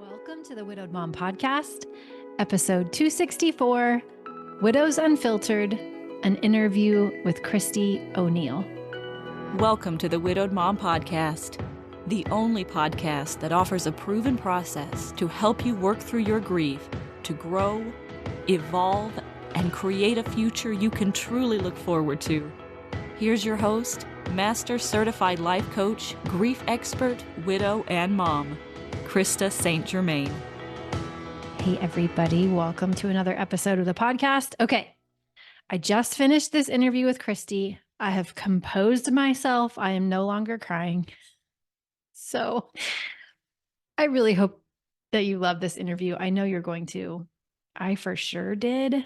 Welcome to the Widowed Mom Podcast, episode 264, Widows Unfiltered, an interview with Christy O'Neil. Welcome to the Widowed Mom Podcast, the only podcast that offers a proven process to help you work through your grief, to grow, evolve, and create a future you can truly look forward to. Here's your host, Master Certified Life Coach, grief expert, widow, and mom, Christy St-Germain. Hey, everybody. Welcome to another episode of the podcast. Okay. I just finished this interview with Christy. I have composed myself. I am no longer crying. So I really hope that you love this interview. I know you're going to. I for sure did.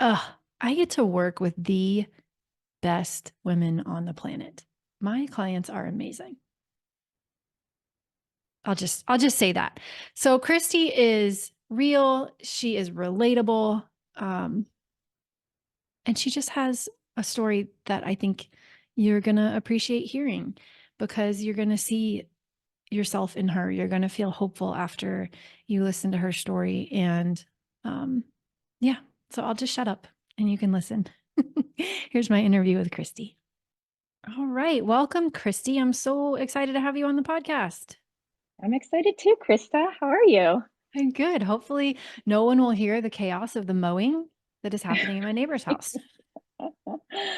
I get to work with the best women on the planet. My clients are amazing. I'll just say that. So Christy is real. She is relatable. And she just has a story that I think you're going to appreciate hearing because you're going to see yourself in her. You're going to feel hopeful after you listen to her story. And yeah, so I'll just shut up and you can listen. Here's my interview with Christy. All right. Welcome, Christy. I'm so excited to have you on the podcast. I'm excited too, Krista. How are you? I'm good. Hopefully no one will hear the chaos of the mowing that is happening in my neighbor's house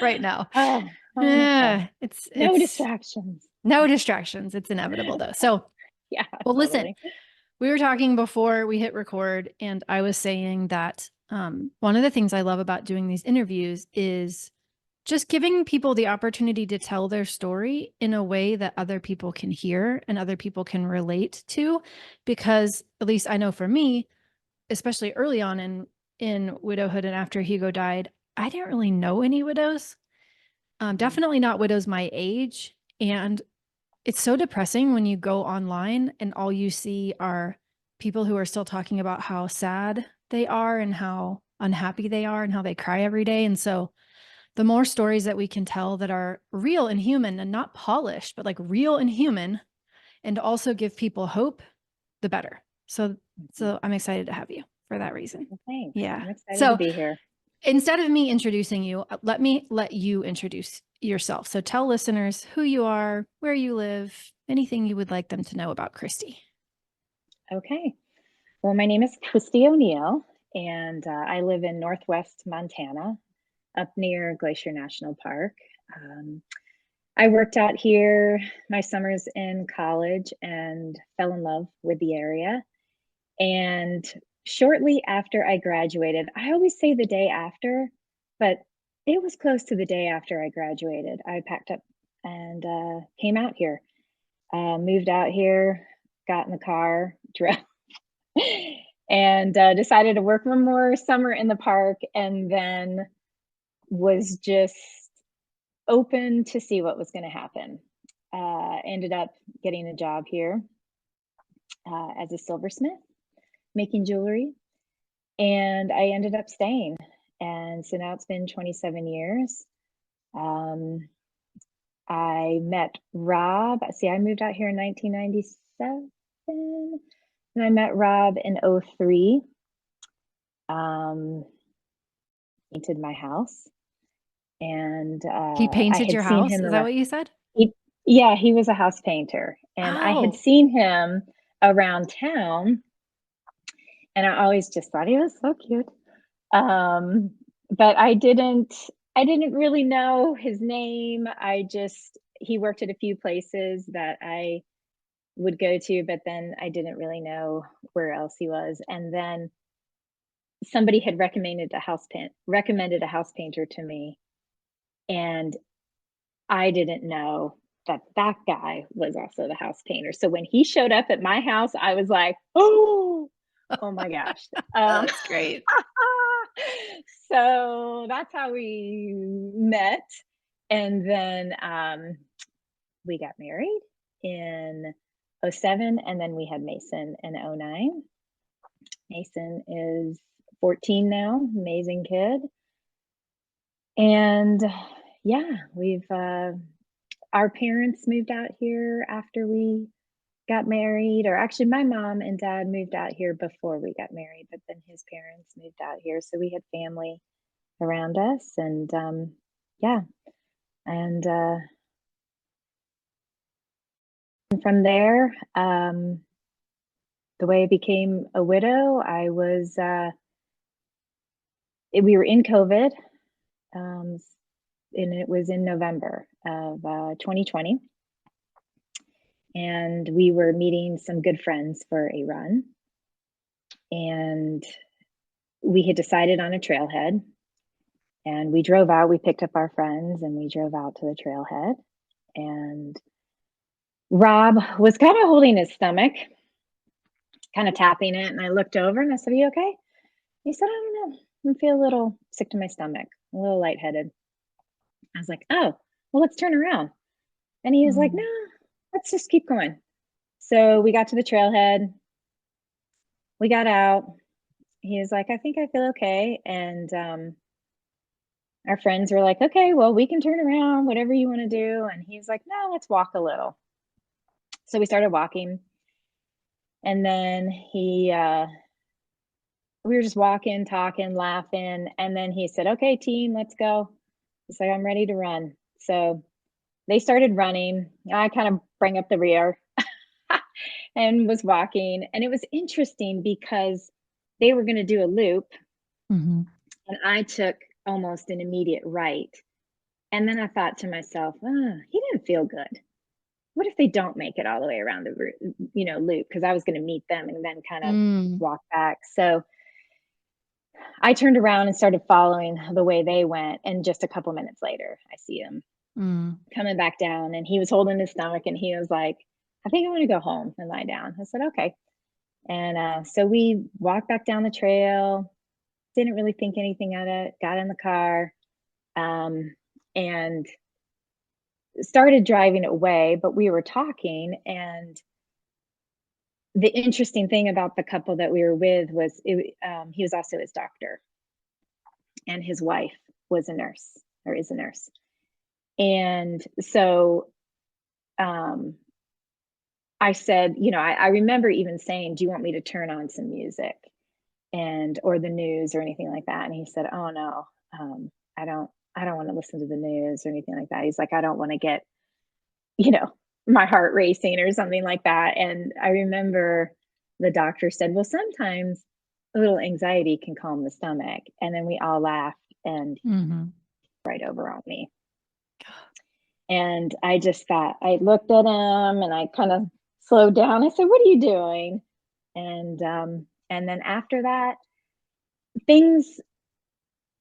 right now. Yeah, it's no distractions. No distractions. It's inevitable though. So yeah. Well, totally. listen, we were talking before we hit record and I was saying that one of the things I love about doing these interviews is just giving people the opportunity to tell their story in a way that other people can hear and other people can relate to, because at least I know for me, especially early on in widowhood and after Hugo died, I didn't really know any widows, definitely not widows my age. And it's so depressing when you go online and all you see are people who are still talking about how sad they are and how unhappy they are and how they cry every day. And so the more stories that we can tell that are real and human and not polished, but like real and human, and also give people hope, the better. So I'm excited to have you for that reason. Thanks. Yeah. I'm excited to be here. Instead of me introducing you, let you introduce yourself. So tell listeners who you are, where you live, anything you would like them to know about Christy. Okay. Well, my name is Christy O'Neil, and I live in Northwest Montana, up near Glacier National Park. I worked out here my summers in college and fell in love with the area. And shortly after I graduated, I always say the day after, but it was close to the day after I graduated. I packed up and came out here, moved out here, got in the car, drove, and decided to work one more summer in the park, and then was just open to see what was going to happen. Ended up getting a job here as a silversmith, making jewelry, and I ended up staying. And so now it's been 27 years. I met Rob. See, I moved out here in 1997, and I met Rob in 2003. Painted my house, and He painted your house? Is that what you said? Yeah, he was a house painter, and I had seen him around town, and I always just thought he was so cute. But I didn't really know his name. He worked at a few places that I would go to, but then I didn't really know where else he was. And then somebody had recommended a house painter to me, and I didn't know that guy was also the house painter. So when he showed up at my house, I was like, oh my gosh. That's great. So that's how we met. And then we got married in 2007, and then we had Mason in 2009. Mason is 14 now, amazing kid. And yeah, we've our parents moved out here after we got married, or actually my mom and dad moved out here before we got married, but then his parents moved out here. So we had family around us, and yeah. And from there, the way I became a widow, I was, we were in COVID, and it was in November of 2020. And we were meeting some good friends for a run. And we had decided on a trailhead. And we drove out, we picked up our friends and we drove out to the trailhead. And Rob was kind of holding his stomach, kind of tapping it. And I looked over and I said, "Are you okay?" He said, "I don't know. I feel a little sick to my stomach, a little lightheaded." I was like, "Oh, well, let's turn around." And he was like, "No, let's just keep going." So we got to the trailhead. We got out. He was like, "I think I feel okay." And our friends were like, "Okay, well, we can turn around, whatever you want to do." And he's like, "No, let's walk a little." So we started walking. And then we were just walking, talking, laughing. And then he said, "Okay, team, let's go." He's like, "I'm ready to run." So they started running. I kind of bring up the rear and was walking. And it was interesting because they were going to do a loop. And I took almost an immediate right. And then I thought to myself, he didn't feel good. What if they don't make it all the way around the loop? Because I was going to meet them and then kind of walk back. So I turned around and started following the way they went. And just a couple minutes later, I see him coming back down, and he was holding his stomach, and he was like, "I think I want to go home and lie down." I said, "Okay." And so we walked back down the trail, didn't really think anything of it, got in the car, and started driving away. But we were talking, and the interesting thing about the couple that we were with was he was also his doctor, and his wife was a nurse, or is a nurse. And so I said, I remember even saying, "Do you want me to turn on some music or the news or anything like that?" And he said, "Oh no, I don't want to listen to the news or anything like that." He's like, "I don't want to get, you know, my heart racing or something like that." And I remember the doctor said, "Well, sometimes a little anxiety can calm the stomach." And then we all laughed, and right over on me. And I just thought, I looked at him and I kind of slowed down. I said, "What are you doing?" And then after that, things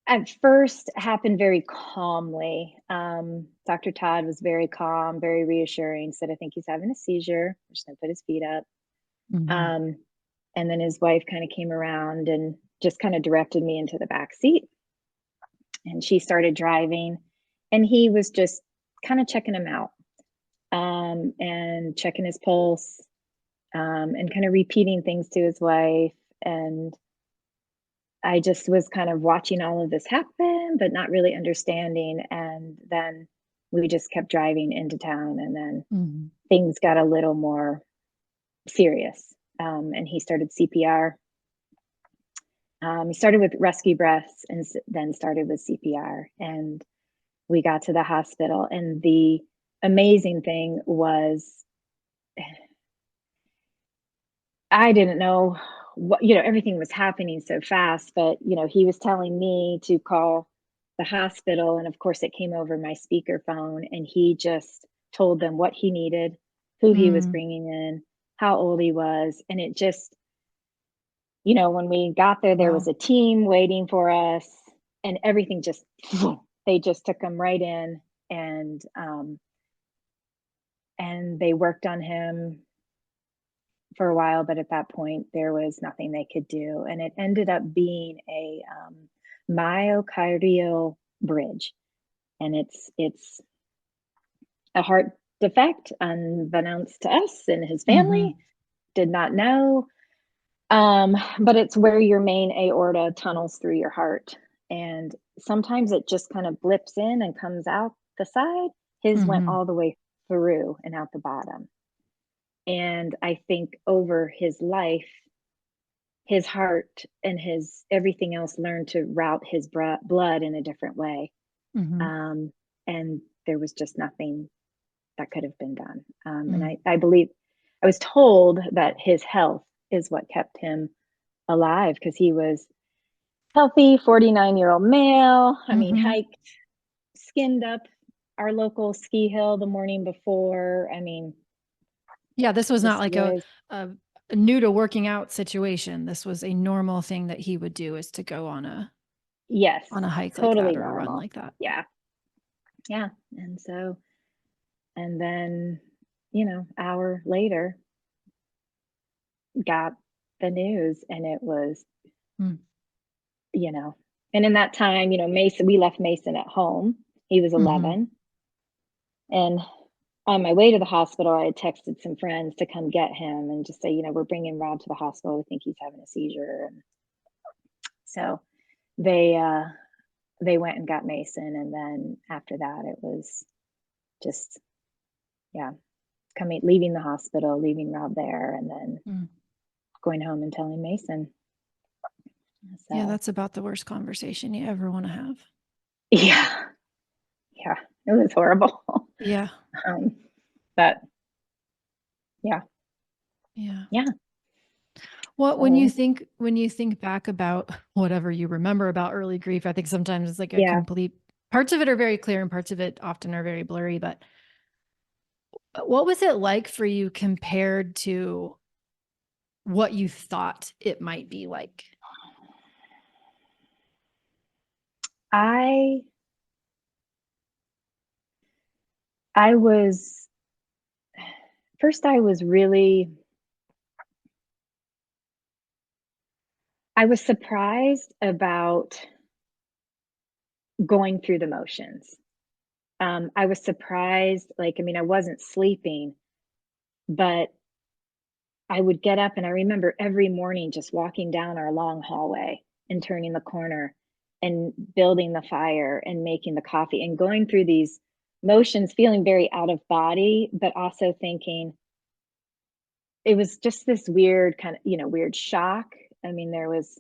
at first happened very calmly. Dr. Todd was very calm, very reassuring, said, "I think he's having a seizure. We're just gonna put his feet up." And then his wife kind of came around and just kind of directed me into the back seat. And she started driving, and he was just kind of checking him out, and checking his pulse, and kind of repeating things to his wife. And I just was kind of watching all of this happen, but not really understanding. And then we just kept driving into town, and then things got a little more serious. And he started CPR. He started with rescue breaths and then started with CPR. And we got to the hospital. And the amazing thing was, I didn't know what, everything was happening so fast, but, he was telling me to call the hospital. And of course, it came over my speakerphone, and he just told them what he needed, who he was bringing in, how old he was. And it just, when we got there, there was a team waiting for us, and everything just, they just took him right in, and they worked on him for a while. But at that point, there was nothing they could do. And it ended up being a myocardial bridge. And it's a heart defect, unbeknownst to us, and his family did not know. But it's where your main aorta tunnels through your heart. And sometimes it just kind of blips in and comes out the side. His went all the way through and out the bottom. And I think over his life, his heart and his everything else learned to route his blood in a different way. Mm-hmm. And there was just nothing that could have been done. Mm. And I believe, I was told that his health is what kept him alive, because he was healthy 49-year-old male. I mean, Mm-hmm. hiked, skinned up our local ski hill the morning before. I mean, Yeah, this was not this like was, a new to working out situation. This was a normal thing that he would do, is to go yes, on a hike like totally that or a run normal. like that. Yeah. Yeah. And so, and then, hour later, got the news, and it was, Mm. you know, and in that time, Mason, we left Mason at home. He was Mm-hmm. 11. And on my way to the hospital, I had texted some friends to come get him and just say, we're bringing Rob to the hospital. We think he's having a seizure. And so they went and got Mason. And then after that, it was just, yeah, leaving the hospital, leaving Rob there, and then Mm. going home and telling Mason. Yeah, So, that's about the worst conversation you ever want to have. yeah, yeah, it was horrible. Yeah. But yeah, Yeah. yeah. What when So, you think back about whatever you remember about early grief, I think sometimes it's like a yeah. complete, parts of it are very clear and parts of it often are very blurry, but what was it like for you compared to what you thought it might be like? I I was first I was really I was surprised about going through the motions. I was surprised, like, I mean, I wasn't sleeping, but I would get up, and I remember every morning just walking down our long hallway and turning the corner and building the fire and making the coffee and going through these motions, feeling very out of body, but also thinking, it was just this weird kind of, weird shock. I mean, there was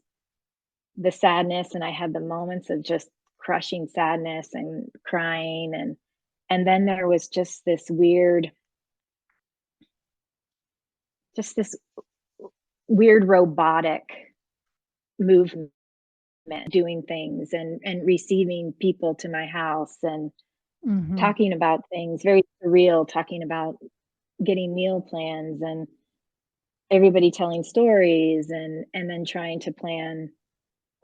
the sadness, and I had the moments of just crushing sadness and crying, and then there was just this weird robotic movement, doing things and receiving people to my house and Mm-hmm. talking about things very surreal, talking about getting meal plans and everybody telling stories, and then trying to plan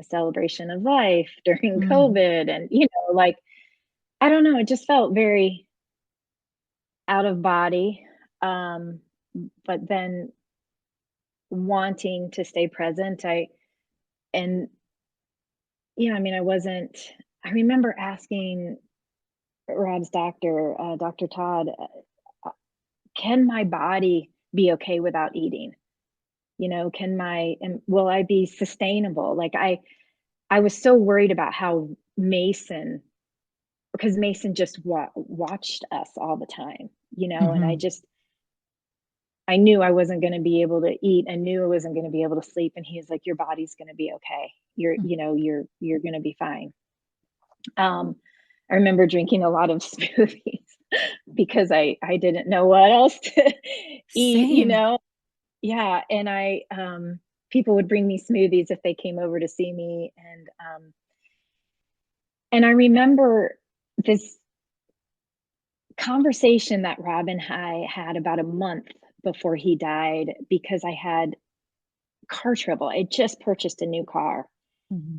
a celebration of life during Mm. COVID. And, like, I don't know, it just felt very out of body. Um, but then wanting to stay present. And, I mean, I remember asking Rob's doctor, Dr. Todd, can my body be okay without eating? Will I be sustainable? Like, I was so worried about how Mason, because Mason just watched us all the time, and Mm-hmm. I knew I wasn't going to be able to eat. I knew I wasn't going to be able to sleep. And he was like, your body's going to be okay. You're going to be fine. I remember drinking a lot of smoothies because I didn't know what else to eat, Same. Yeah. And people would bring me smoothies if they came over to see me. And I remember this conversation that Rob and I had about a month before he died, because I had car trouble. I just purchased a new car, Mm-hmm.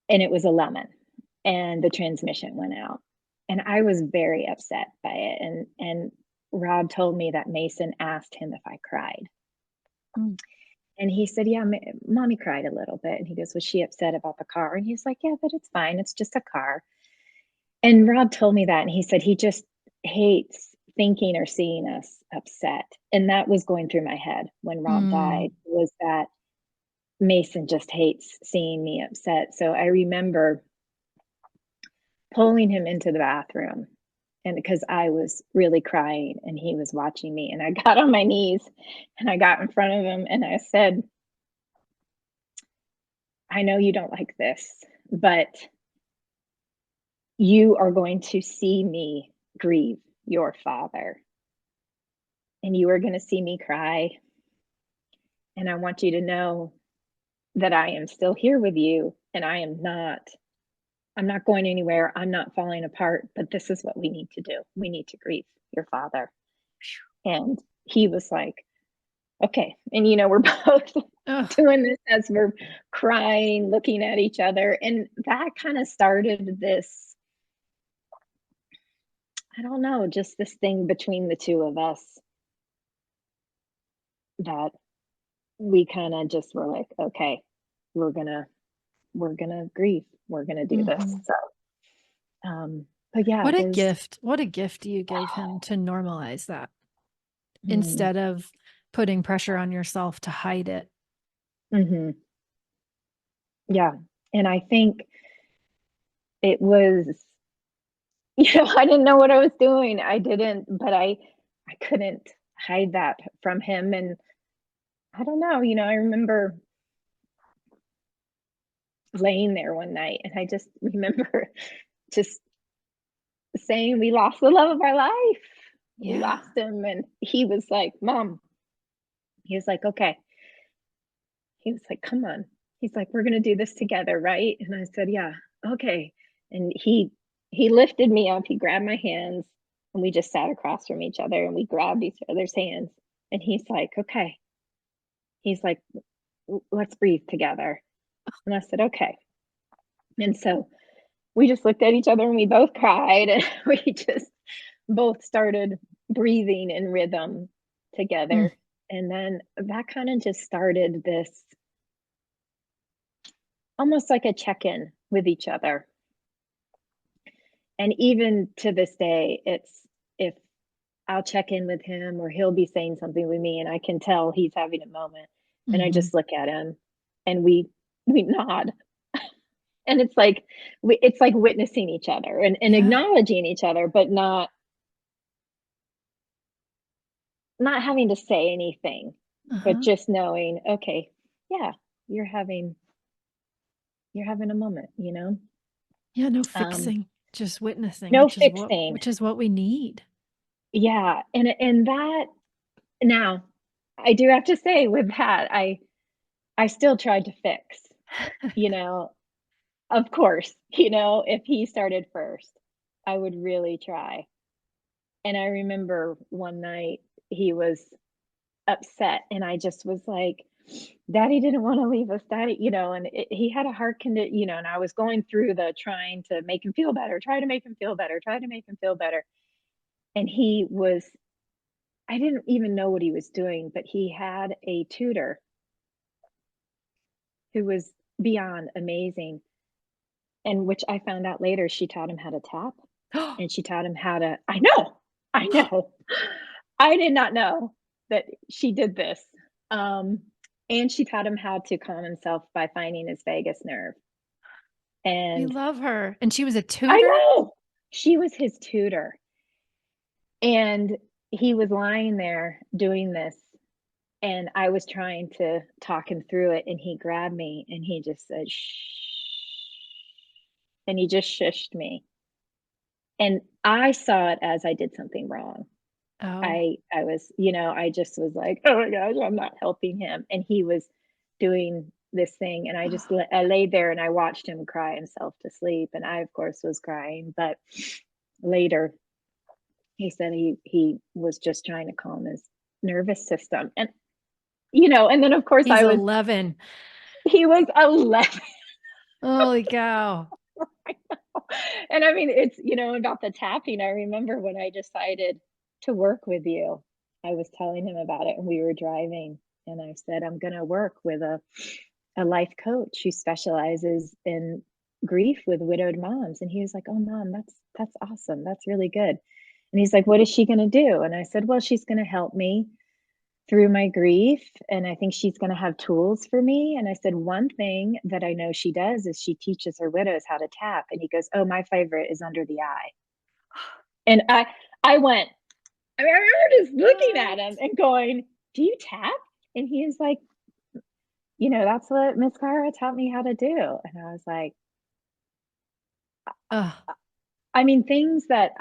and it was a lemon, and the transmission went out. And I was very upset by it. And Rob told me that Mason asked him if I cried. Mm. And he said, yeah, mommy cried a little bit. And he goes, was she upset about the car? And he's like, yeah, but it's fine. It's just a car. And Rob told me that. And he said he just hates thinking or seeing us upset. And that was going through my head when Rob Mm. died, was that Mason just hates seeing me upset. So I remember pulling him into the bathroom And because I was really crying and he was watching me, and I got on my knees and I got in front of him and I said, I know you don't like this, but you are going to see me grieve your father, and you are going to see me cry. And I want you to know that I am still here with you, and I'm not going anywhere. I'm not falling apart, but this is what we need to do. We need to grieve your father. And he was like, okay. And, we're both doing this as we're crying, looking at each other. And that kind of started this, I don't know, just this thing between the two of us that we kind of just were like, okay, we're gonna grieve. We're gonna do this. So, but yeah, what a gift. What a gift you gave him to normalize that instead of putting pressure on yourself to hide it. Yeah. And I think it was, I didn't know what I was doing. But I couldn't hide that from him. And I don't know, I remember laying there one night and I just remember just saying we lost the love of our life. We lost him. And he was like, Mom, he was like, okay. He was like, come on. He's like, we're going to do this together, right? And I said, yeah, okay. And he lifted me up. He grabbed my hands and we just sat across from each other and we grabbed each other's hands. And he's like, okay. He's like, let's breathe together. And I said, okay. And so we just looked at each other and we both cried and we just both started breathing in rhythm together. And then that kind of just started this almost like a check-in with each other. And even to this day, it's if I'll check in with him or he'll be saying something with me and I can tell he's having a moment and I just look at him and we nod. And it's like witnessing each other and acknowledging each other, but not having to say anything, but just knowing, okay, yeah, you're having a moment, Yeah, no fixing, just witnessing. No fixing. Which is what we need. Yeah, and that now I do have to say with that, I still tried to fix, of course, if he started first, I would really try. And I remember one night he was upset and I just was like, Daddy didn't want to leave us, Daddy, and he had a heart condition, and I was going through the trying to make him feel better, try to make him feel better, try to make him feel better. And I didn't even know what he was doing, but he had a tutor who was beyond amazing. And which I found out later, she taught him how to tap and she taught him how to, I know. I did not know that she did this. And she taught him how to calm himself by finding his vagus nerve. And we love her. And she was a tutor? I know. She was his tutor. And he was lying there doing this. And I was trying to talk him through it. And he grabbed me and he just said, shh. And he just shushed me. And I saw it as I did something wrong. I was, I just was like, oh my gosh, I'm not helping him. And he was doing this thing. And I laid there and I watched him cry himself to sleep. And I, of course, was crying. But later, he said he was just trying to calm his nervous system. And, and then, of course, He's 11. He was 11. Holy cow. And I mean, it's, about the tapping. I remember when I decided to work with you, I was telling him about it and we were driving and I said, I'm going to work with a life coach who specializes in grief with widowed moms. And he was like, oh, Mom, that's awesome. That's really good. And he's like, what is she going to do? And I said, well, she's going to help me through my grief. And I think she's going to have tools for me. And I said, one thing that I know she does is she teaches her widows how to tap. And he goes, oh, my favorite is under the eye. And I went, I mean, I remember just looking at him and going, "Do you tap?" And he was like, "That's what Miss Clara taught me how to do." And I was like, Ugh. I mean, things that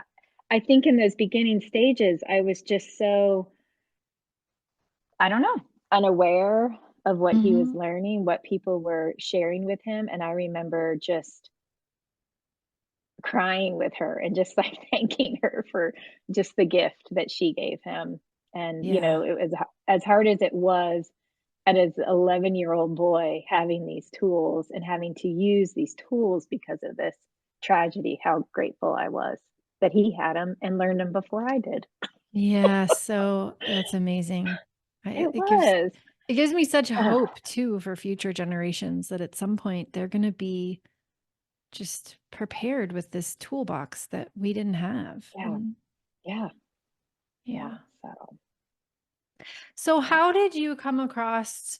I think in those beginning stages, I was just so, I don't know, unaware of what he was Mhm. learning, what people were sharing with him. And I remember just crying with her and just like thanking her for just the gift that she gave him. And, Yeah. it was as hard as it was at his 11-year-old boy having these tools and having to use these tools because of this tragedy, how grateful I was that he had them and learned them before I did. Yeah, so that's amazing. It It gives was. me such Ugh, hope too for future generations that at some point they're going to be just prepared with this toolbox that we didn't have. yeah, And yeah, yeah. yeah. So, So yeah. how did you come across,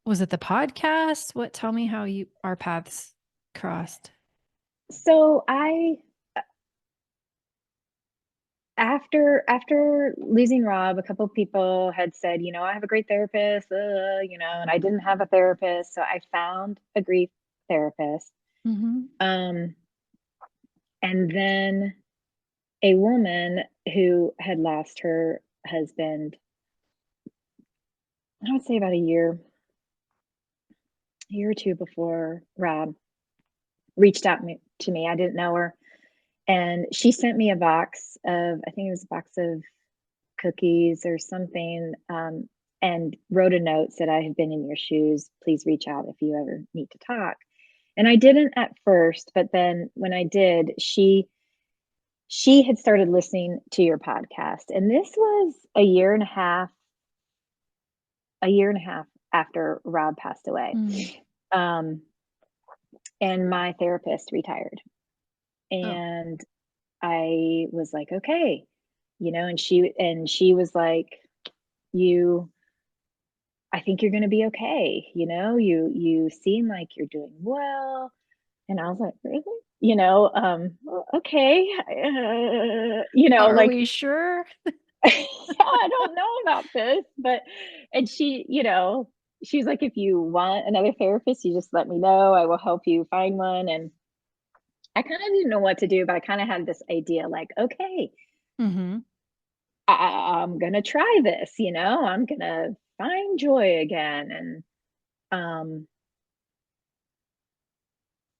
was it the podcast? Tell me how our paths crossed. So I after losing Rob, a couple of people had said, I have a great therapist, and I didn't have a therapist, so I found a grief therapist. Mhm. Um, and then a woman who had lost her husband, I would say about a year or two before Rob, reached out to me. I didn't know her, and she sent me a box of, I think it was a box of cookies or something, and wrote a note, said, "I have been in your shoes. Please reach out if you ever need to talk." And I didn't at first, but then when I did, she had started listening to your podcast, and this was a year and a half after Rob passed away. Mm. Um, and my therapist retired, Oh. and I was like, okay, and she was like, you I think you're gonna be okay, you seem like you're doing well. And I was like, really? Well, okay. Are Like, we sure? yeah, I don't know about this, and she's like, if you want another therapist, you just let me know. I will help you find one. And I kind of didn't know what to do, but I kind of had this idea like, okay, Mhm. I'm gonna try this, I'm gonna find joy again. Um,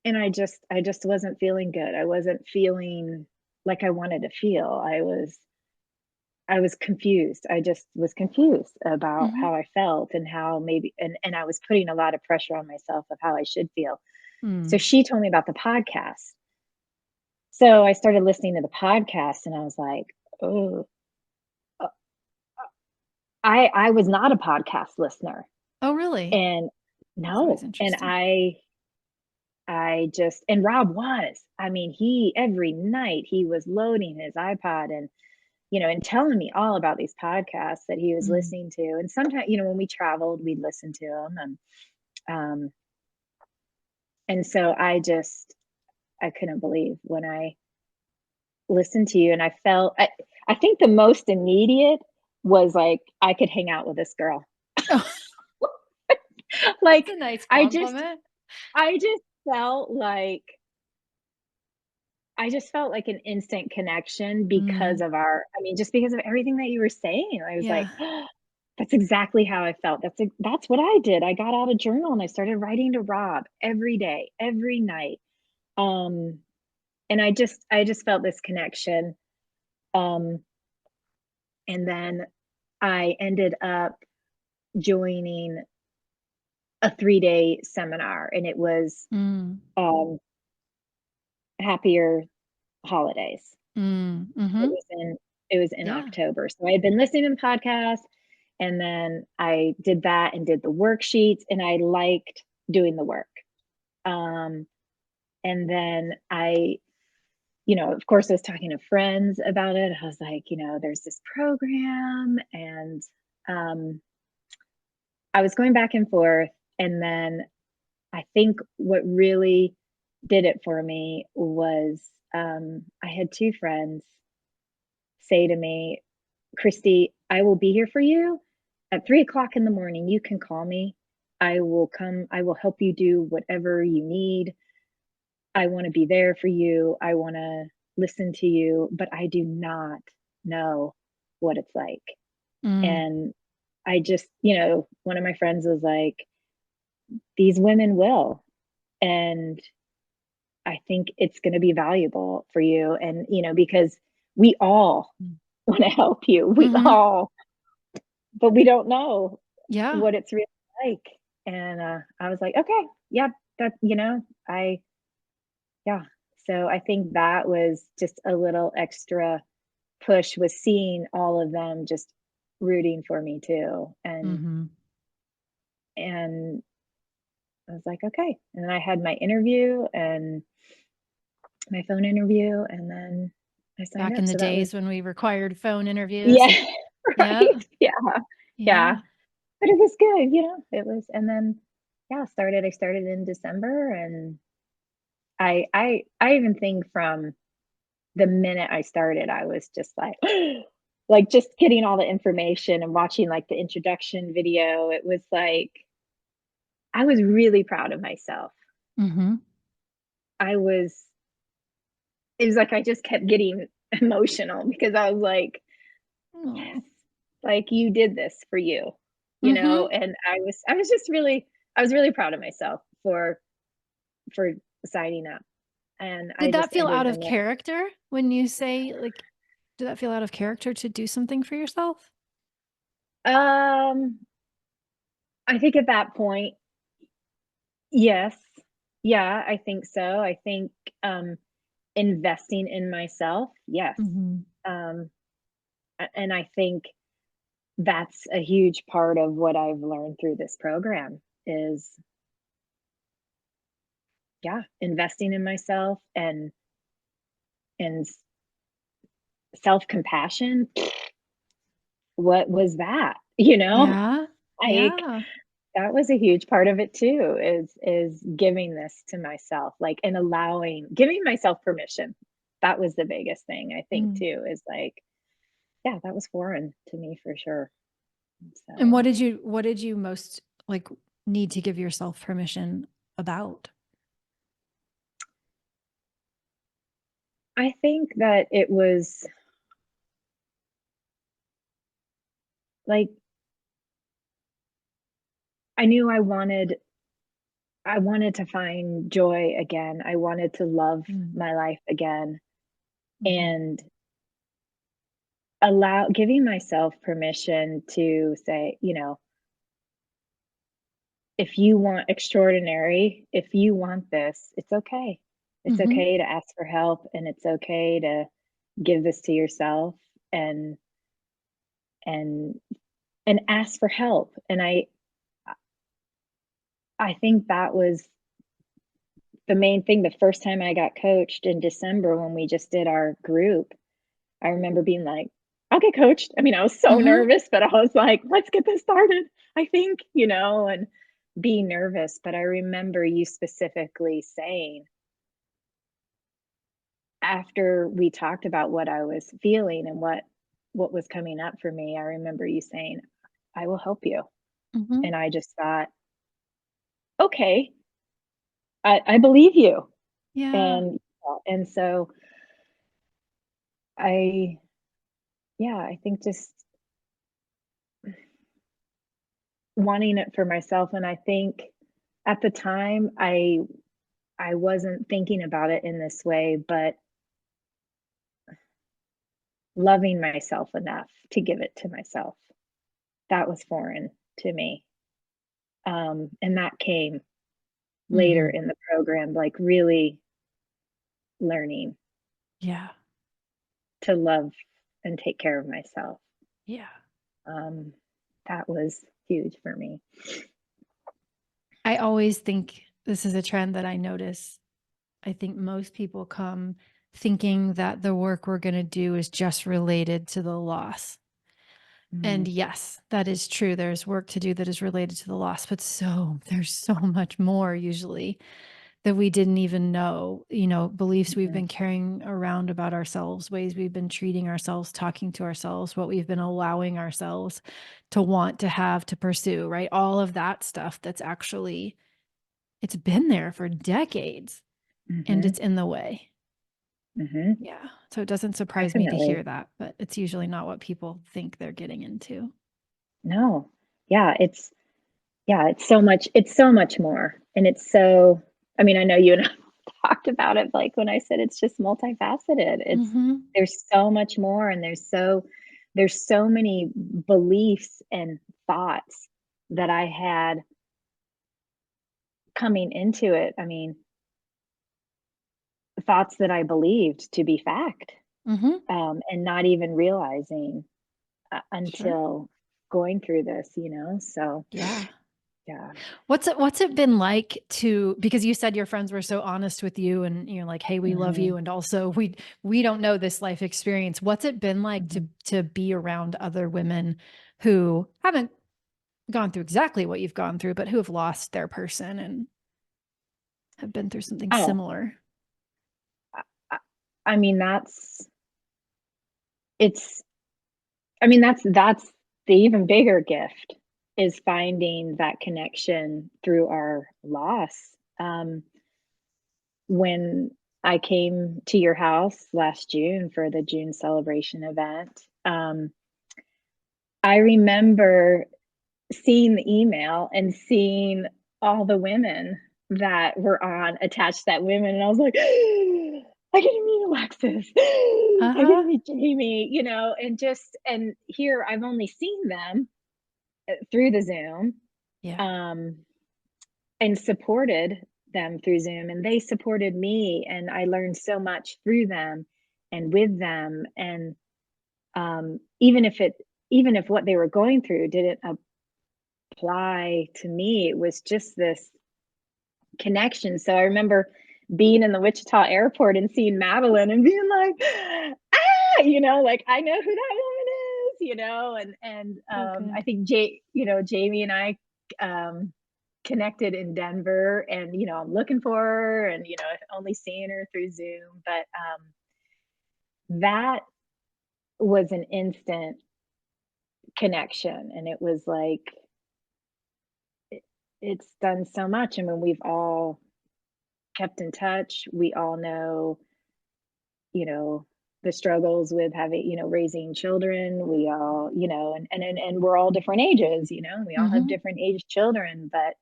and I just wasn't feeling good. I wasn't feeling like I wanted to feel. I was confused. I just was confused about Mhm. how I felt and how maybe and I was putting a lot of pressure on myself of how I should feel. So Mm. she told me about the podcast. So I started listening to the podcast and I was like, "Oh, uh, I was not a podcast listener." Oh, really? And That's always no, and interesting. I just, and Rob was. I mean, he every night he was loading his iPod and telling me all about these podcasts that he was Mm. listening to. And sometimes, when we traveled, we'd listen to them. Um, and so I couldn't believe when I listened to you and I think the most immediate was like, I could hang out with this girl. Oh, that's Like, a nice I just, compliment. I just felt like, I just felt like an instant connection because Mm. of just because of everything that you were saying. I was like, Yeah. that's exactly how I felt. That's what I did. I got out a journal and I started writing to Rob every day, every night. Um, and I just felt this connection. Um, and then I ended up joining a 3-day seminar, and it was Mm. um, happier holidays. Mm. It Mhm. was in it was in Yeah. October. So I had been listening to the podcast, and then I did that and did the worksheets, and I liked doing the work. Um, and then of course, I was talking to friends about it. I was like, there's this program, and um, I was going back and forth. And then I think what really did it for me was I had two friends say to me, Christy, I will be here for you at 3 o'clock in the morning. You can call me. I will come. I will help you do whatever you need. I want to be there for you. I want to listen to you, but I do not know what it's like. Mm. And I just, one of my friends was like, these women will. And I think it's going to be valuable for you. And, because we all want to help you. We Mhm. all, but we don't know Yeah. what it's really like. And I was like, okay, yeah, that, yeah. So I think that was just a little extra push, was seeing all of them just rooting for me too. Mhm. And I was like, okay. And then I had my interview and my phone interview, and then I signed Back up. in the So that was, days when we required phone interviews. yeah, Yeah. right. Yeah. Yeah. Yeah. But it was good, it was, and then, yeah, I started in December, and I even think from the minute I started, I was just like just getting all the information and watching like the introduction video. It was like, I was really proud of myself. Mhm. I was, it was like I just kept getting emotional because I was like, yes, Aw. like you did this for you, Mhm. and I was just really, I was really proud of myself for signing up. And I Did just, that I feel out didn't know of what. character when you say, like, did that feel out of character to do something for yourself? Um, I think at that point, yes. Yeah, I think so. I think, um, investing in myself, yes. Mhm. Um, and I think that's a huge part of what I've learned through this program is, yeah, investing in myself and self-compassion. What was that? Yeah. Like, Yeah. that was a huge part of it too, is giving this to myself, like, and giving myself permission. That was the biggest thing, I think, Mm. too, is like, yeah, that was foreign to me for sure. And So, what did you most, like, need to give yourself permission about? I think that it was like, I knew I wanted to find joy again. I wanted to love Mm. my life again, Mhm. and giving myself permission to say, if you want extraordinary, if you want this, it's okay. It's Mhm. okay to ask for help, and it's okay to give this to yourself, and and and ask for help. And I think that was the main thing. The first time I got coached in December when we just did our group, I remember being like, I'll get coached. I mean, I was so Mhm. nervous, but I was like, let's get this started, I think, and be nervous. But I remember you specifically saying, after we talked about what I was feeling and what was coming up for me, I remember you saying, I will help you. Mhm. And I just thought, okay, I believe you. Yeah. And so I, yeah, I think just wanting it for myself. And I think at the time I wasn't thinking about it in this way, but loving myself enough to give it to myself, that was foreign to me. And that came later Mhm. in the program, like really learning Yeah. to love and take care of myself. Yeah. Um, that was huge for me. I always think this is a trend that I notice. I think most people come thinking that the work we're going to do is just related to the loss. Mm, And yes, that is true. There's work to do that is related to the loss, but there's so much more usually. that we didn't even know, beliefs we've Mhm. been carrying around about ourselves, ways we've been treating ourselves, talking to ourselves, what we've been allowing ourselves to want, to have, to pursue, right? All of that stuff that's actually, it's been there for decades and Mhm. it's in the way. Mhm. Yeah. So it doesn't surprise me to Definitely. hear that, but it's usually not what people think they're getting into. No. Yeah, it's so much more. And it's so, I mean, I know you and I talked about it, like when I said it's just multifaceted. Mhm. There's so much more, and there's so many beliefs and thoughts that I had coming into it. I mean, thoughts that I believed to be fact, Mhm. and not even realizing Sure. until going through this, So, Yeah. yeah. What's it been like to, because you said your friends were so honest with you and you're like, "Hey, we love Mhm, you," and also we don't know this life experience. What's it been like mhm. to be around other women who haven't gone through exactly what you've gone through, but who have lost their person and have been through something Oh, similar? I I I mean, it's that's the even bigger gift, is finding that connection through our loss. When I came to your house last June for the June celebration event, I remember seeing the email and seeing all the women that were on attached to that women, and I was like, "I get to meet Alexis. I get to Uh-huh. meet Jamie," and here I've only seen them, through the Zoom, Yeah. um, and supported them through Zoom, and they supported me, and I learned so much through them and with them, and, even if what they were going through didn't apply to me, it was just this connection. So I remember being in the Wichita airport and seeing Madeline and being like, like I know who that woman is, So I good. think Jamie and I connected in Denver, and I'm looking for her, and only seeing her through Zoom, but that was an instant connection, and it was like it's done so much. I mean, we've all kept in touch. We all know, you know, the struggles with having, raising children. We all, and we're all different ages, we all have Mhm. different age children, but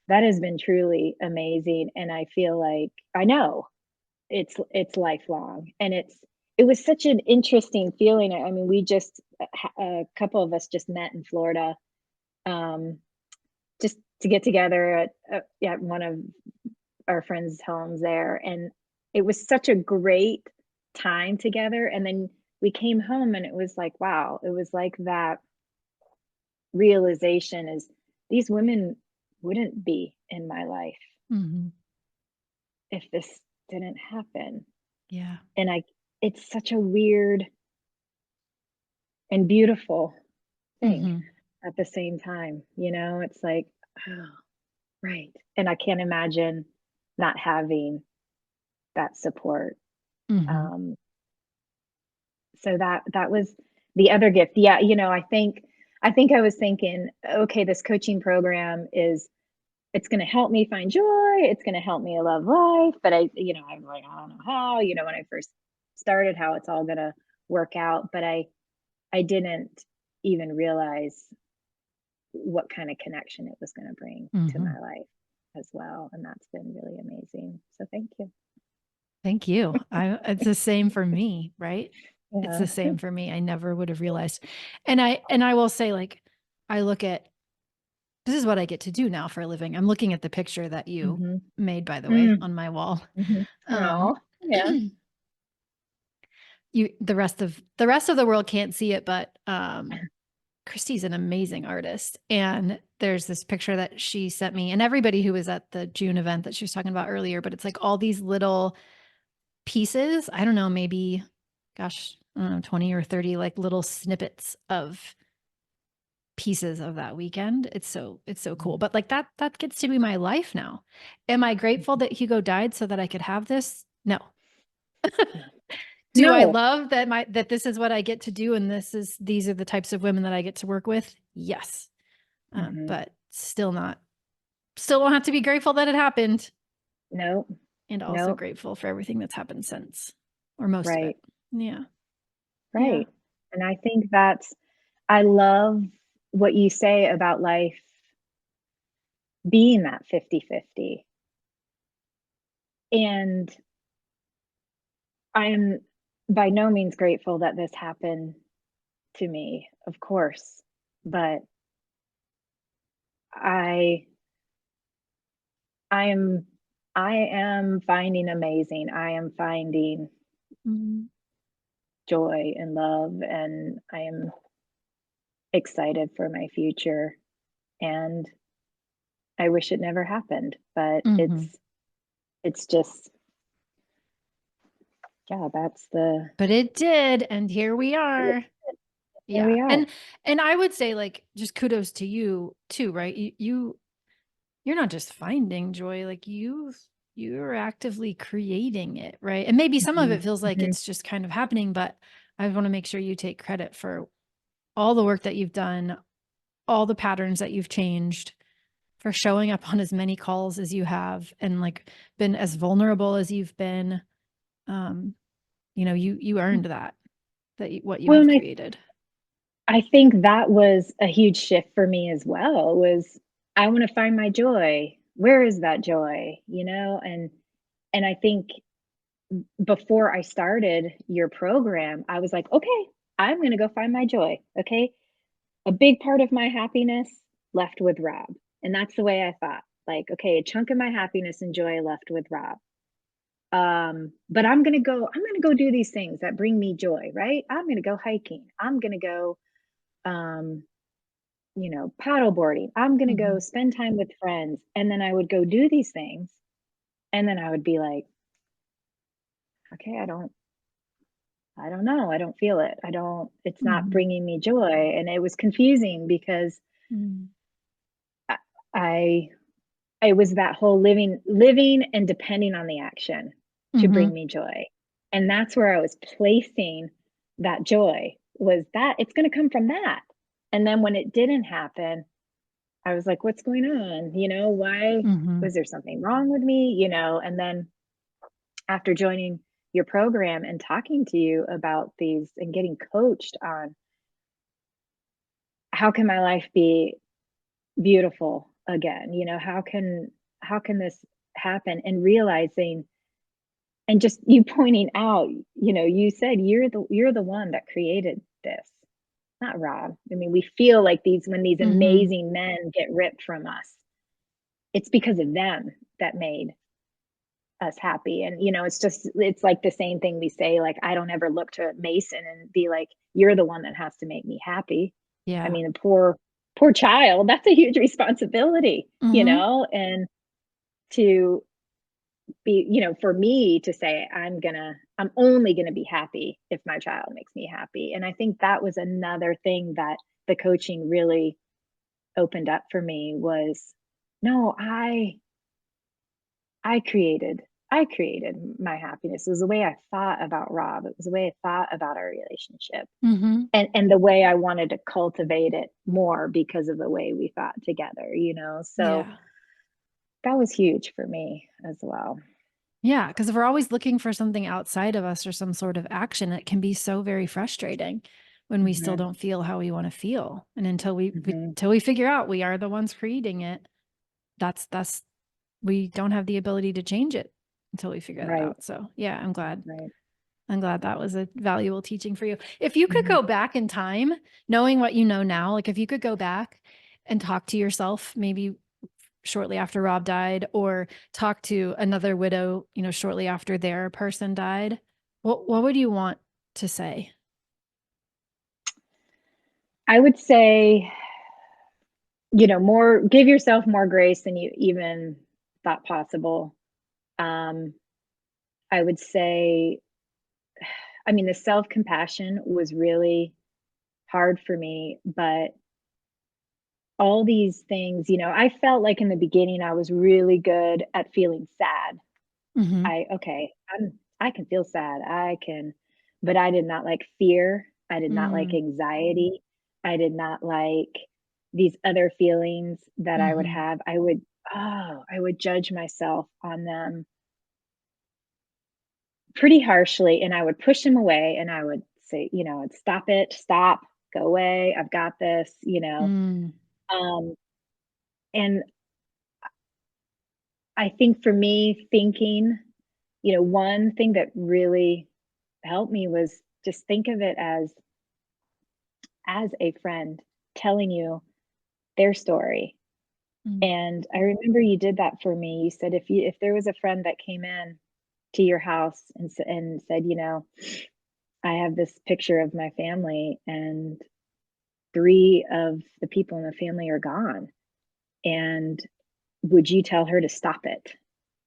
that has been truly amazing. And I feel like I know it's lifelong, and it was such an interesting feeling. I mean, we just a couple of us just met in Florida, um, just to get together at one of our friends' homes there, and it was such a great time together, and then we came home, and it was like, wow, it was like that realization is these women wouldn't be in my life Mhm. if this didn't happen. Yeah. And it's such a weird and beautiful thing Mhm. at the same time, it's like, oh, right. And I can't imagine not having that support. Mhm. Um, So that was the other gift. Yeah, I think I was thinking, okay, this coaching program it's going to help me find joy, it's going to help me love life, but I'm like, I don't know how, when I first started, how it's all going to work out, but I didn't even realize what kind of connection it was going to bring to Mhm. my life as well, and that's been really amazing. So thank you. Thank you. It's the same for me, right? It's Yeah. the same for me. I never would have realized. And I will say, like, I look at, this is what I get to do now for a living. I'm looking at the picture that you Mhm. made, by the way, Mm. on my wall. Mhm. Um Oh, yeah. the rest of the world can't see it, but Christy's an amazing artist. And there's this picture that she sent me, and everybody who was at the June event that she was talking about earlier, but it's like all these little pieces. I don't know, maybe, gosh, I don't know, 20 or 30 like little snippets of pieces of that weekend. It's so cool. But like that gets to be my life now. Am I grateful that Hugo died so that I could have this? No. Do I No. love that this is what I get to do and these are the types of women that I get to work with? Yes. But still don't have to be grateful that it happened. No. And also grateful for everything that's happened since, or most of it. Yeah. Right. And I think I love what you say about life being that 50-50. And I am by no means grateful that this happened to me, of course, but I I am I am finding amazing. I am finding joy and love, and I am excited for my future. And I wish it never happened, but it's just, yeah, but it did, and here we are. Here we are. And I would say, like, just kudos to you too, right? You're not just finding joy, like you're actively creating it, right? And maybe some of it feels like it's just kind of happening, but I want to make sure you take credit for all the work that you've done, all the patterns that you've changed, for showing up on as many calls as you have, and like been as vulnerable as you've been. You earned what you Well, have and created. I think that was a huge shift for me as well, was I want to find my joy. Where is that joy? And I think before I started your program, I was like, okay, I'm going to go find my joy. Okay. A big part of my happiness left with Rob. And that's the way I thought. Like, okay, a chunk of my happiness and joy left with Rob. But I'm going to go do these things that bring me joy, right? I'm going to go hiking. I'm going to go, paddle boarding. I'm going to go spend time with friends. And then I would go do these things. And then I would be like, okay, I don't know. I don't feel it. It's not bringing me joy. And it was confusing because I it was that whole living and depending on the action to bring me joy. And that's where I was placing that joy, was that it's going to come from that. And then when it didn't happen, I was like, what's going on? Why was there something wrong with me? And then after joining your program and talking to you about these and getting coached on how can my life be beautiful again? How can this happen? And realizing, and just you pointing out, you said you're the one that created this, not Rob. I mean, we feel like when these amazing men get ripped from us, it's because of them that made us happy. And it's like the same thing we say, like, I don't ever look to Mason and be like, you're the one that has to make me happy. Yeah. I mean, the poor child, that's a huge responsibility, and to be, for me to say, I'm only gonna be happy if my child makes me happy. And I think that was another thing that the coaching really opened up for me, was, no, I created my happiness. It was the way I thought about Rob. It was the way I thought about our relationship, and the way I wanted to cultivate it more because of the way we thought together. So that was huge for me as well. Yeah, because if we're always looking for something outside of us or some sort of action, it can be so very frustrating when we still don't feel how we want to feel. And until we figure out we are the ones creating it, we don't have the ability to change it until we figure that out. So yeah, I'm glad. Right. I'm glad that was a valuable teaching for you. If you could go back in time, knowing what you know now, like if you could go back and talk to yourself, maybe shortly after Rob died, or talk to another widow, shortly after their person died, what would you want to say? I would say, give yourself more grace than you even thought possible. I would say, the self-compassion was really hard for me, but all these things, I felt like in the beginning I was really good at feeling sad. Mhm. I can feel sad. But I did not like fear. I did not like Mm. anxiety. I did not like these other feelings that I would Mhm. have. I would judge myself on them pretty harshly, and I would push them away, and I would say, I'd stop it, stop, go away. I've got this. Mm. Um, and I think for me, thinking, one thing that really helped me was just think of it as a friend telling you their story. Mm. And I remember you did that for me. You said if there was a friend that came in to your house and said, I have this picture of my family and 3 of the people in the family are gone, and would you tell her to stop it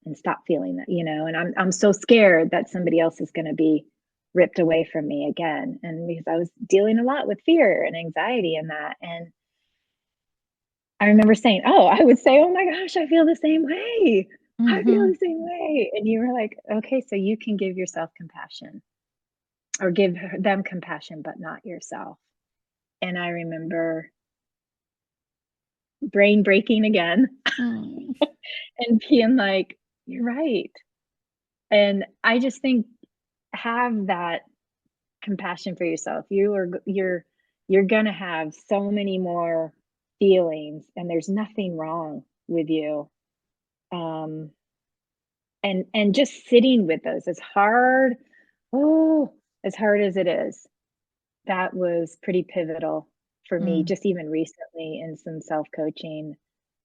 and stop feeling that, and I'm so scared that somebody else is going to be ripped away from me again, and because I was dealing a lot with fear and anxiety and that, and I remember saying, "Oh," I would say, "Oh my gosh, I feel the same way. I feel Mhm. the same way." And you were like, "Okay, so you can give yourself compassion or give them compassion, but not yourself." And I remember brain breaking again Mm. and being like, "You're right." And I just think have that compassion for yourself. You're going to have so many more feelings and there's nothing wrong with you. Um and just sitting with those oh as hard as it is, that was pretty pivotal for me, Mm. just even recently in some self-coaching,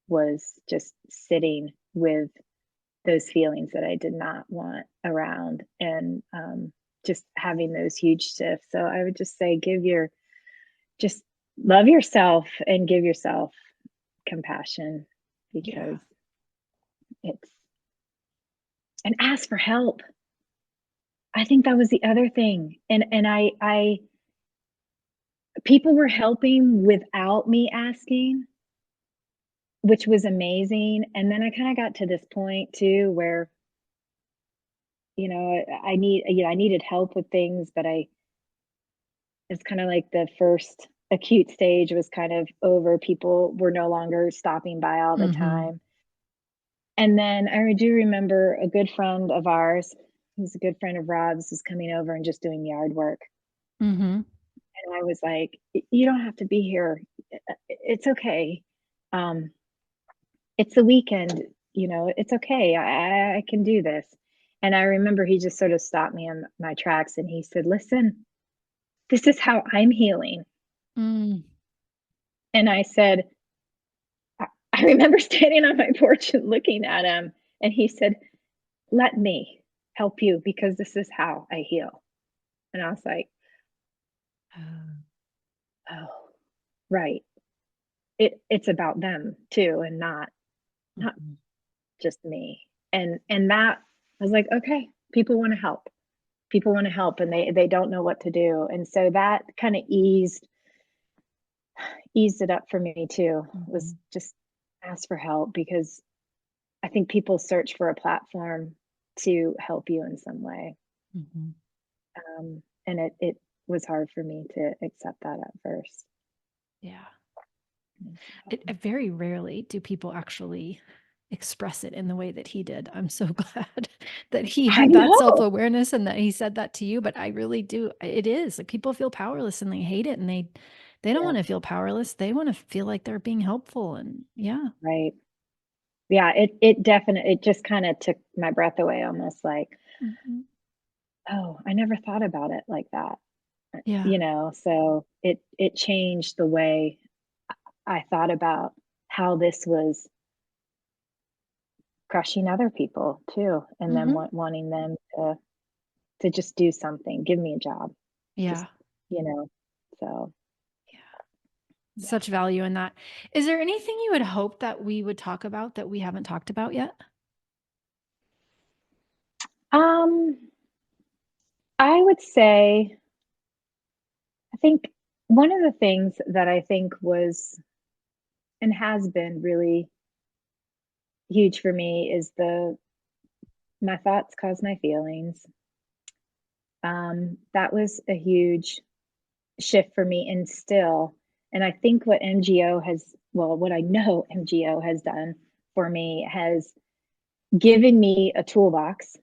was just sitting with those feelings that I did not want around, and just having those huge shifts. So I would just say just love yourself and give yourself compassion, Yeah. because it's and ask for help. I think that was the other thing. And I people were helping without me asking, which was amazing. And then I kind of got to this point too where, I needed help with things, but it's kind of like the first acute stage was kind of over. People were no longer stopping by all the Mhm. time. And then I do remember a good friend of ours, who's a good friend of Rob's, was coming over and just doing yard work. Mhm. And I was like, You don't have to be here. It's okay. Um, it's the weekend, it's okay. I can do this." And I remember he just sort of stopped me on my tracks and he said, "Listen, this is how I'm healing." Mm. And I said, I remember standing on my porch and looking at him, and he said, "Let me help you because this is how I heal." And I was like, "Oh, right. It's about them too, and not Mhm. just me." And that I was like, "Okay, people want to help. People want to help, and they don't know what to do." And so that kind of eased it up for me too. Was Mhm. just ask for help, because I think people search for a platform to help you in some way. Mhm. And it was hard for me to accept that at first. Yeah. So, Very rarely do people actually express it in the way that he did. I'm so glad that he I had that know, self-awareness and that he said that to you, but I really do. It is like people feel powerless and they hate it and they don't yeah, want to feel powerless. They want to feel like they're being helpful and yeah. right, yeah. It just kind of took my breath away, almost like, Mhm. oh, I never thought about it like that. Yeah. So it changed the way I thought about how this was crushing other people too, and then Mhm. wanting them to just do something, give me a job, just Yeah. you know. So Yeah. yeah. Such value in that. Is there anything you would hope that we would talk about that we haven't talked about yet? Um, I would say, I think one of the things that I think was and has been really huge for me is my thoughts cause my feelings. That was a huge shift for me, and still, and I think what what I know MGO has done for me has given me a toolbox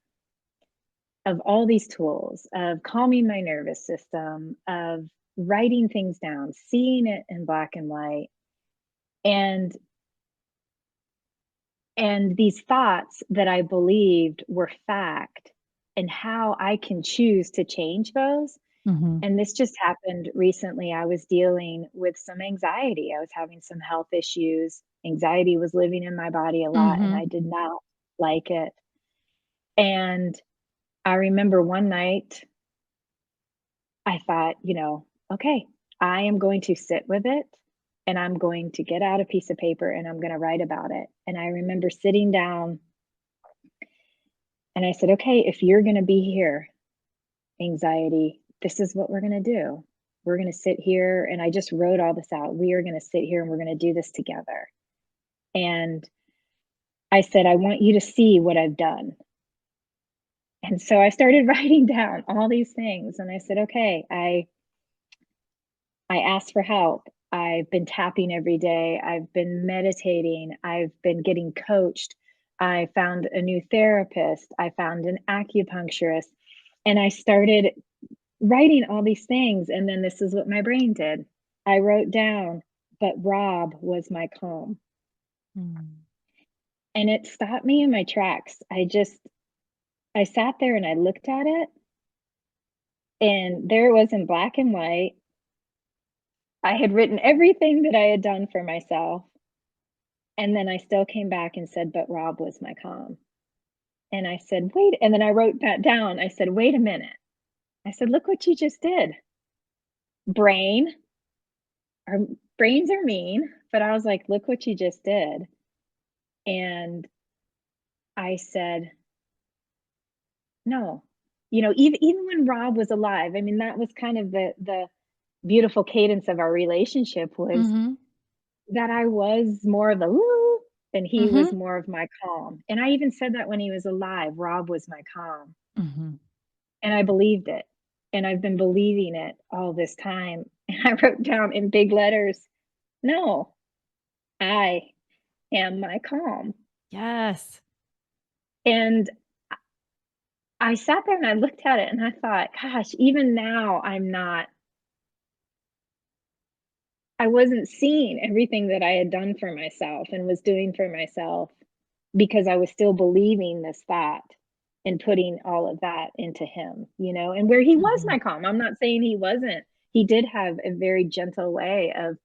of all these tools of calming my nervous system, of writing things down, seeing it in black and white, and these thoughts that I believed were fact, and how I can choose to change those. Mhm. And this just happened recently. I was dealing with some anxiety. I was having some health issues. Anxiety was living in my body a lot, and I Mhm. did not like it. And I remember one night I thought, okay, I am going to sit with it, and I'm going to get out a piece of paper and I'm going to write about it. And I remember sitting down and I said, okay, if you're going to be here, anxiety, this is what we're going to do. We're going to sit here. And I just wrote all this out. We are going to sit here and we're going to do this together. And I said, I want you to see what I've done. And so I started writing down all these things. And I said, okay, I asked for help. I've been tapping every day. I've been meditating. I've been getting coached. I found a new therapist. I found an acupuncturist. And I started writing all these things. And then this is what my brain did. I wrote down, but Rob was my calm. Mm. And it stopped me in my tracks. I sat there and I looked at it, and there it was in black and white. I had written everything that I had done for myself. And then I still came back and said, but Rob was my calm. And I said, wait. And then I wrote that down. I said, wait a minute. I said, look what you just did. Brain, our brains are mean, but I was like, look what you just did. And I said, no, even when Rob was alive, I mean, that was kind of the beautiful cadence of our relationship was Mhm. that I was more of the woo and he was Mhm. more of my calm. And I even said that when he was alive, Rob was my calm. Mhm. And I believed it. And I've been believing it all this time. And I wrote down in big letters, no, I am my calm. Yes. And I sat there and I looked at it and I thought, gosh, even now I wasn't seeing everything that I had done for myself and was doing for myself because I was still believing this thought and putting all of that into him, and where he was Mhm. my calm. I'm not saying he wasn't. He did have a very gentle way of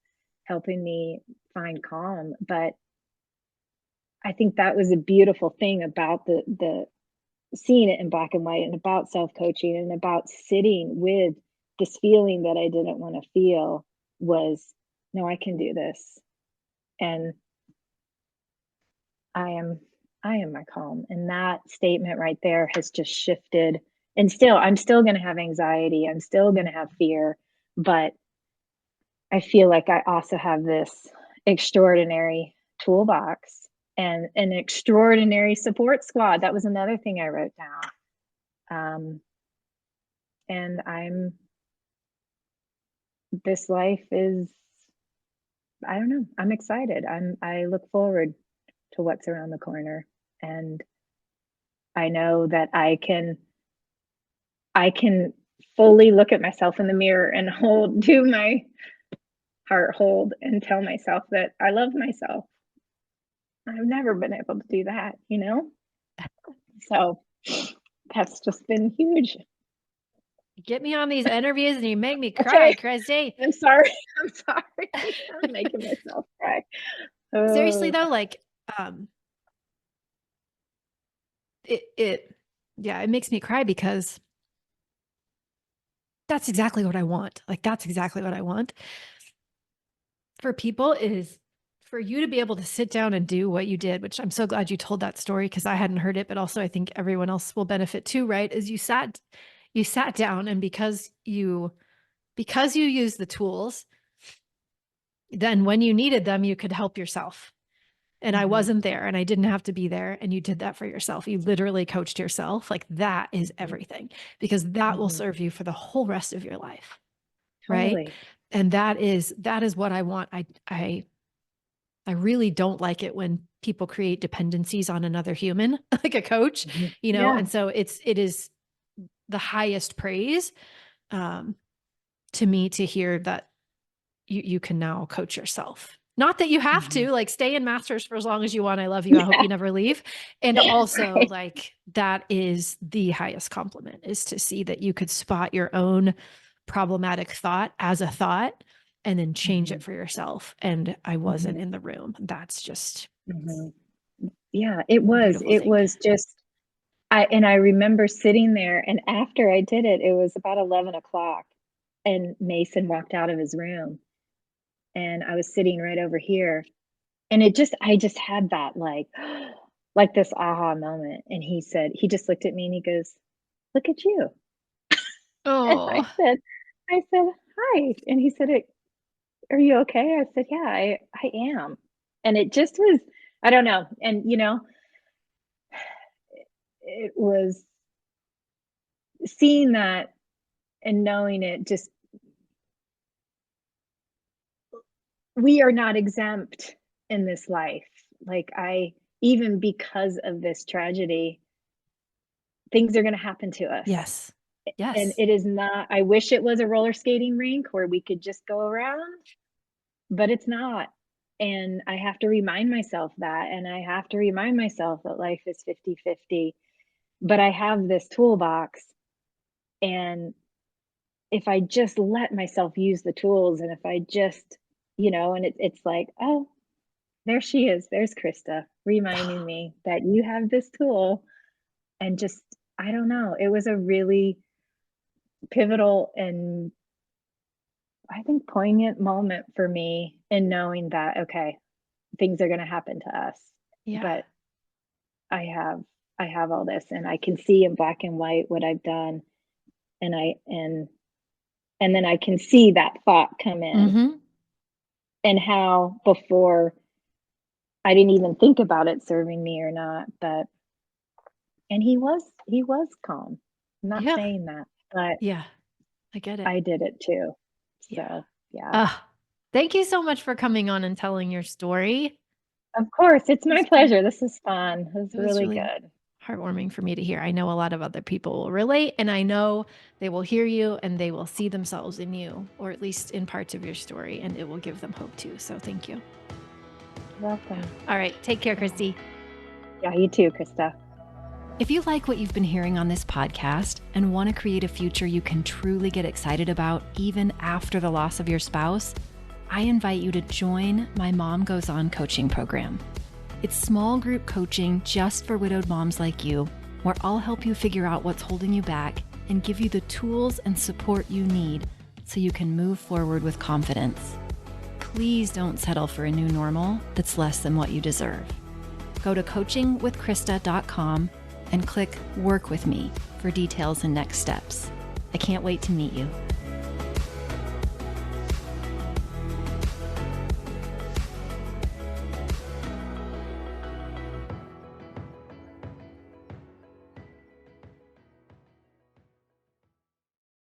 helping me find calm, but I think that was a beautiful thing about the seeing it in black and white and about self-coaching and about sitting with this feeling that I didn't want to feel was, no, I can do this. And I am I am my calm. And that statement right there has just shifted. And I'm still going to have anxiety. I'm still going to have fear, but I feel like I also have this extraordinary toolbox and an extraordinary support squad. That was another thing I wrote down. And this life is, I don't know, I'm excited. I look forward to what's around the corner. And I know that I can fully look at myself in the mirror and do my heart hold and tell myself that I love myself. I've never been able to do that. So that's just been huge. Get me on these interviews and you make me cry, Okay. Christy. I'm sorry. I'm sorry. I'm making myself cry. Seriously Oh, though, like, um, it yeah, it makes me cry because that's exactly what I want. Like, that's exactly what I want for people is for you to be able to sit down and do what you did, which I'm so glad you told that story because I hadn't heard it, but also I think everyone else will benefit too, right? Is you sat down and because you use the tools, then when you needed them, you could help yourself. And I Mhm. wasn't there and I didn't have to be there. And you did that for yourself. You literally coached yourself. Like that is everything, because that will Mhm. serve you for the whole rest of your life. Right. Totally. And that is what I want. I really don't like it when people create dependencies on another human, like a coach, Mhm. you know? Yeah. And so it is the highest praise, um, to me to hear that you can now coach yourself. Not that you have Mhm. to, like, stay in masters for as long as you want. I love you. I hope Yeah. you never leave. And also, Right. like, that is the highest compliment, is to see that you could spot your own problematic thought as a thought and then change it Mhm. for yourself. And I wasn't Mhm. in the room. That's just Mhm. Yeah, it a was. beautiful It thing. was just I remember sitting there, and after I did it, it was about 11 o'clock, and Mason walked out of his room, and I was sitting right over here, and I just had that, like this aha moment, and he just looked at me and he goes, "Look at you." And Oh, I said, "Hi." And he said, "Are you okay?" I said, "Yeah, I am." And it just was, I don't know. And, it was seeing that and knowing it, just we are not exempt in this life. Like, even because of this tragedy, things are going to happen to us. yes. And Yes. it is not, I wish it was a roller skating rink where we could just go around, but it's not. And I have to remind myself that. And I have to remind myself that life is 50-50. But I have this toolbox. And if I just let myself use the tools, and if I just, and it's like, oh, there she is. There's Krista reminding me that you have this tool. And just, I don't know. It was a really pivotal and, I think, poignant moment for me in knowing that, okay, things are going to happen to us, Yeah. but I have I have all this, and I can see in black and white what I've done, and and then I can see that thought come in, Mm-hmm. and how before I didn't even think about it serving me or not, but and he was calm. I'm not Yeah. saying that, but Yeah. I get it. I did it too. Yeah. So, yeah. Ah, thank you so much for coming on and telling your story. Of course, it's my It's been, pleasure. This is fun. It was it was really really good. heartwarming for me to hear. I know a lot of other people will relate, and I know they will hear you and they will see themselves in you, or at least in parts of your story, and it will give them hope too. So thank you. Welcome. All right. Take care, Christy. Yeah, you too, Krista. If you like what you've been hearing on this podcast and want to create a future you can truly get excited about even after the loss of your spouse, I invite you to join my Mom Goes On coaching program. It's small group coaching just for widowed moms like you, where I'll help you figure out what's holding you back and give you the tools and support you need so you can move forward with confidence. Please don't settle for a new normal that's less than what you deserve. Go to coachingwithkrista.com and click Work With Me for details and next steps. I can't wait to meet you.